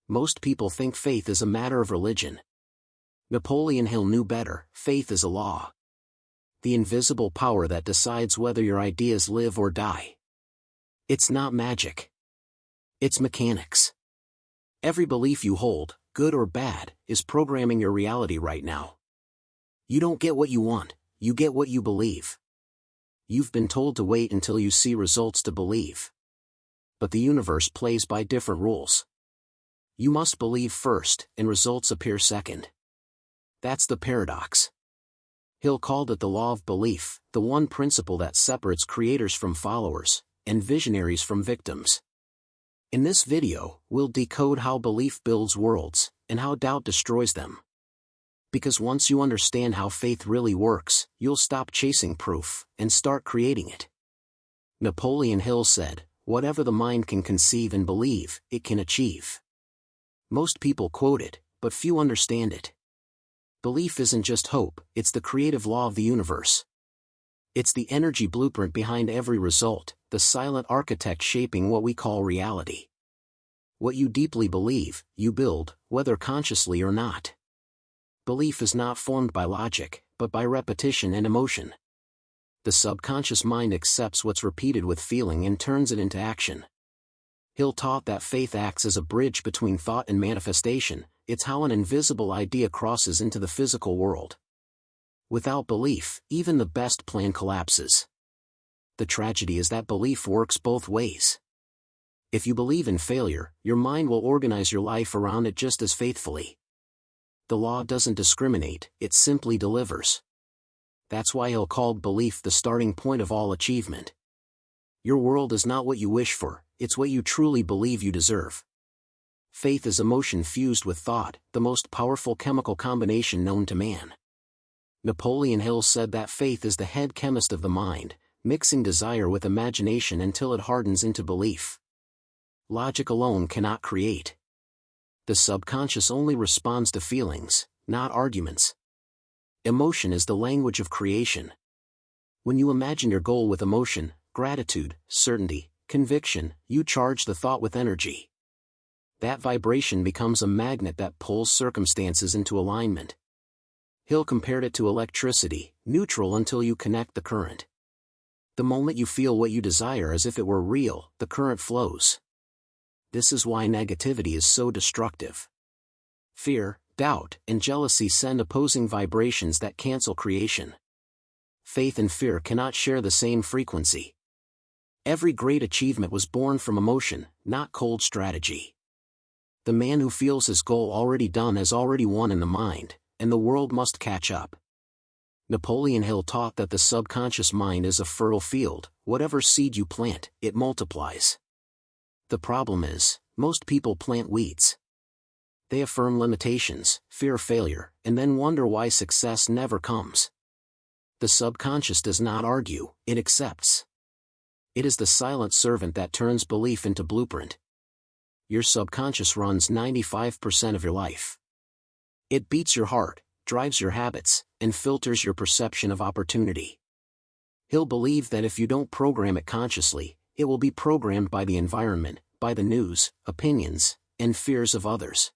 Most people think faith is a matter of religion. Napoleon Hill knew better. Faith is a law. The invisible power that decides whether your ideas live or die. It's not magic. It's mechanics. Every belief you hold, good or bad, is programming your reality right now. You don't get what you want, you get what you believe. You've been told to wait until you see results to believe. But the universe plays by different rules. You must believe first, and results appear second. That's the paradox. Hill called it the law of belief, the one principle that separates creators from followers, and visionaries from victims. In this video, we'll decode how belief builds worlds, and how doubt destroys them. Because once you understand how faith really works, you'll stop chasing proof, and start creating it. Napoleon Hill said, "Whatever the mind can conceive and believe, it can achieve." Most people quote it, but few understand it. Belief isn't just hope, it's the creative law of the universe. It's the energy blueprint behind every result, the silent architect shaping what we call reality. What you deeply believe, you build, whether consciously or not. Belief is not formed by logic, but by repetition and emotion. The subconscious mind accepts what's repeated with feeling and turns it into action. Hill taught that faith acts as a bridge between thought and manifestation. It's how an invisible idea crosses into the physical world. Without belief, even the best plan collapses. The tragedy is that belief works both ways. If you believe in failure, your mind will organize your life around it just as faithfully. The law doesn't discriminate, it simply delivers. That's why Hill called belief the starting point of all achievement. Your world is not what you wish for, it's what you truly believe you deserve. Faith is emotion fused with thought, the most powerful chemical combination known to man. Napoleon Hill said that faith is the head chemist of the mind, mixing desire with imagination until it hardens into belief. Logic alone cannot create. The subconscious only responds to feelings, not arguments. Emotion is the language of creation. When you imagine your goal with emotion, gratitude, certainty, conviction, you charge the thought with energy. That vibration becomes a magnet that pulls circumstances into alignment. Hill compared it to electricity, neutral until you connect the current. The moment you feel what you desire as if it were real, the current flows. This is why negativity is so destructive. Fear, doubt, and jealousy send opposing vibrations that cancel creation. Faith and fear cannot share the same frequency. Every great achievement was born from emotion, not cold strategy. The man who feels his goal already done has already won in the mind, and the world must catch up. Napoleon Hill taught that the subconscious mind is a fertile field. Whatever seed you plant, it multiplies. The problem is, most people plant weeds. They affirm limitations, fear failure, and then wonder why success never comes. The subconscious does not argue, it accepts. It is the silent servant that turns belief into blueprint. Your subconscious runs 95% of your life. It beats your heart, drives your habits, and filters your perception of opportunity. Hill believed that if you don't program it consciously, it will be programmed by the environment, by the news, opinions, and fears of others.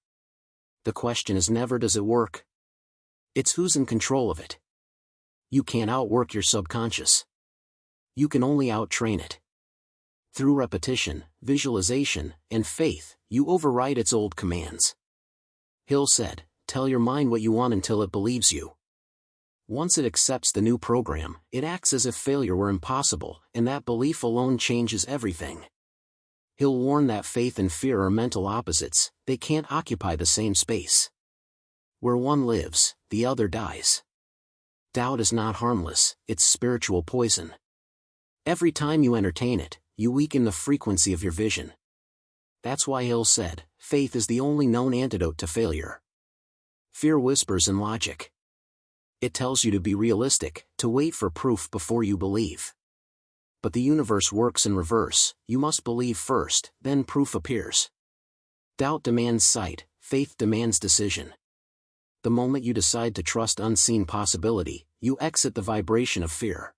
The question is never does it work? It's who's in control of it. You can't outwork your subconscious. You can only outtrain it. Through repetition, visualization, and faith, you override its old commands. Hill said, "Tell your mind what you want until it believes you." Once it accepts the new program, it acts as if failure were impossible, and that belief alone changes everything. Hill warned that faith and fear are mental opposites, they can't occupy the same space. Where one lives, the other dies. Doubt is not harmless, it's spiritual poison. Every time you entertain it, you weaken the frequency of your vision. That's why Hill said, faith is the only known antidote to failure. Fear whispers in logic. It tells you to be realistic, to wait for proof before you believe. But the universe works in reverse, you must believe first, then proof appears. Doubt demands sight, faith demands decision. The moment you decide to trust unseen possibility, you exit the vibration of fear.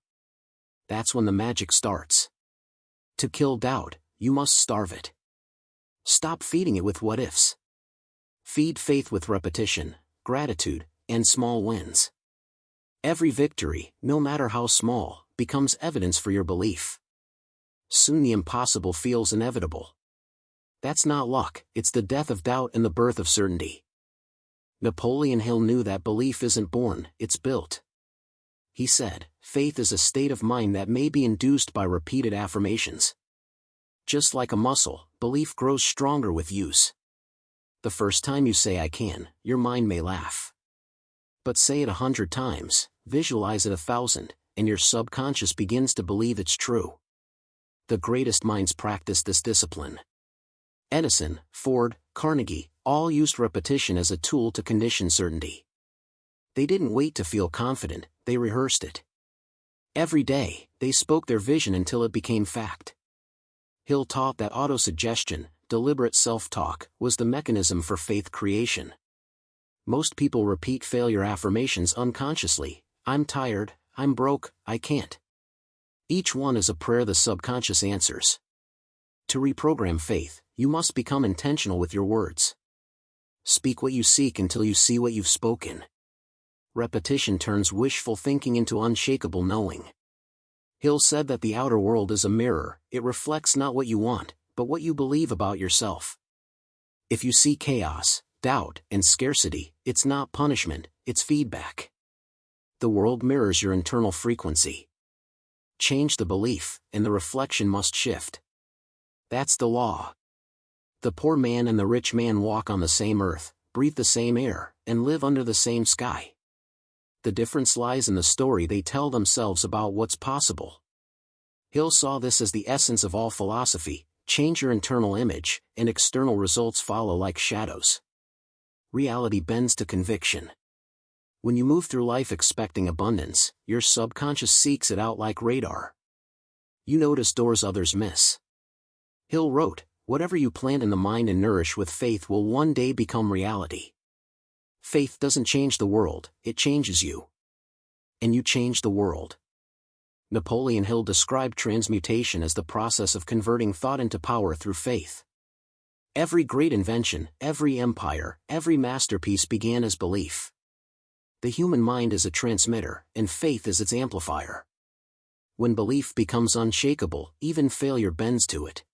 That's when the magic starts. To kill doubt, you must starve it. Stop feeding it with what-ifs. Feed faith with repetition, gratitude, and small wins. Every victory, no matter how small, becomes evidence for your belief. Soon the impossible feels inevitable. That's not luck, it's the death of doubt and the birth of certainty. Napoleon Hill knew that belief isn't born, it's built. He said, faith is a state of mind that may be induced by repeated affirmations. Just like a muscle, belief grows stronger with use. The first time you say I can, your mind may laugh. But say it 100 times, visualize it 1,000, and your subconscious begins to believe it's true. The greatest minds practice this discipline. Edison, Ford, Carnegie, all used repetition as a tool to condition certainty. They didn't wait to feel confident, they rehearsed it. Every day, they spoke their vision until it became fact. Hill taught that autosuggestion, deliberate self-talk, was the mechanism for faith creation. Most people repeat failure affirmations unconsciously: I'm tired, I'm broke, I can't. Each one is a prayer the subconscious answers. To reprogram faith, you must become intentional with your words. Speak what you seek until you see what you've spoken. Repetition turns wishful thinking into unshakable knowing. Hill said that the outer world is a mirror, it reflects not what you want, but what you believe about yourself. If you see chaos, doubt, and scarcity, it's not punishment, it's feedback. The world mirrors your internal frequency. Change the belief, and the reflection must shift. That's the law. The poor man and the rich man walk on the same earth, breathe the same air, and live under the same sky. The difference lies in the story they tell themselves about what's possible. Hill saw this as the essence of all philosophy: change your internal image, and external results follow like shadows. Reality bends to conviction. When you move through life expecting abundance, your subconscious seeks it out like radar. You notice doors others miss. Hill wrote, whatever you plant in the mind and nourish with faith will one day become reality. Faith doesn't change the world, it changes you. And you change the world. Napoleon Hill described transmutation as the process of converting thought into power through faith. Every great invention, every empire, every masterpiece began as belief. The human mind is a transmitter, and faith is its amplifier. When belief becomes unshakable, even failure bends to it.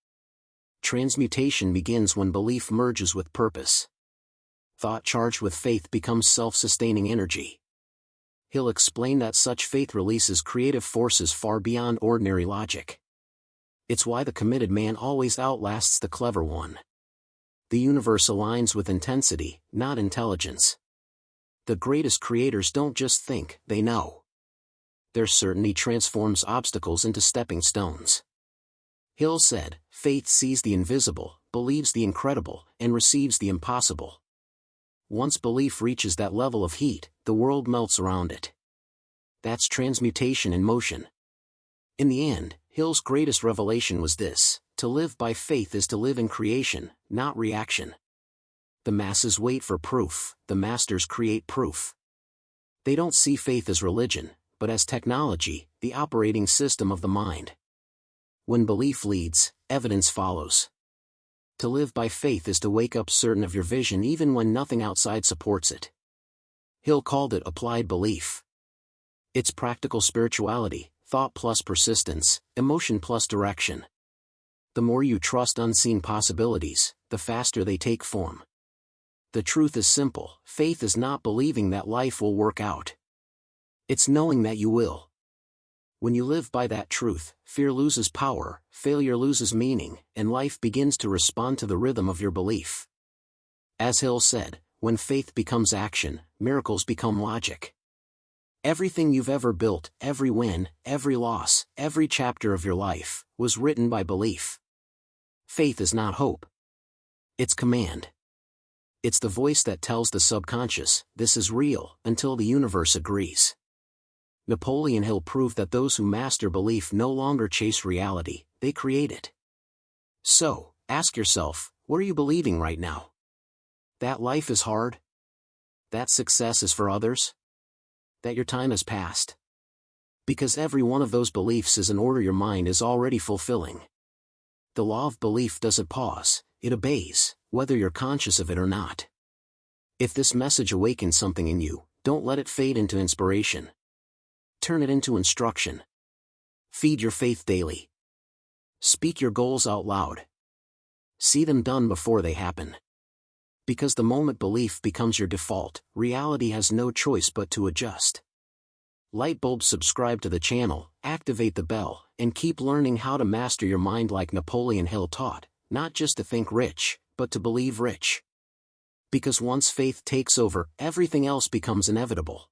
Transmutation begins when belief merges with purpose. Thought charged with faith becomes self-sustaining energy. Hill explained that such faith releases creative forces far beyond ordinary logic. It's why the committed man always outlasts the clever one. The universe aligns with intensity, not intelligence. The greatest creators don't just think, they know. Their certainty transforms obstacles into stepping stones. Hill said, faith sees the invisible, believes the incredible, and receives the impossible. Once belief reaches that level of heat, the world melts around it. That's transmutation in motion. In the end, Hill's greatest revelation was this: to live by faith is to live in creation, not reaction. The masses wait for proof, the masters create proof. They don't see faith as religion, but as technology, the operating system of the mind. When belief leads, evidence follows. To live by faith is to wake up certain of your vision even when nothing outside supports it. Hill called it applied belief. It's practical spirituality, thought plus persistence, emotion plus direction. The more you trust unseen possibilities, the faster they take form. The truth is simple: faith is not believing that life will work out. It's knowing that you will. When you live by that truth, fear loses power, failure loses meaning, and life begins to respond to the rhythm of your belief. As Hill said, when faith becomes action, miracles become logic. Everything you've ever built, every win, every loss, every chapter of your life, was written by belief. Faith is not hope. It's command. It's the voice that tells the subconscious, this is real, until the universe agrees. Napoleon Hill proved that those who master belief no longer chase reality, they create it. So, ask yourself, what are you believing right now? That life is hard? That success is for others? That your time has passed? Because every one of those beliefs is an order your mind is already fulfilling. The law of belief doesn't pause, it obeys, whether you're conscious of it or not. If this message awakens something in you, don't let it fade into inspiration. Turn it into instruction. Feed your faith daily. Speak your goals out loud. See them done before they happen. Because the moment belief becomes your default, reality has no choice but to adjust. Lightbulb, subscribe to the channel, activate the bell, and keep learning how to master your mind like Napoleon Hill taught, not just to think rich, but to believe rich. Because once faith takes over, everything else becomes inevitable.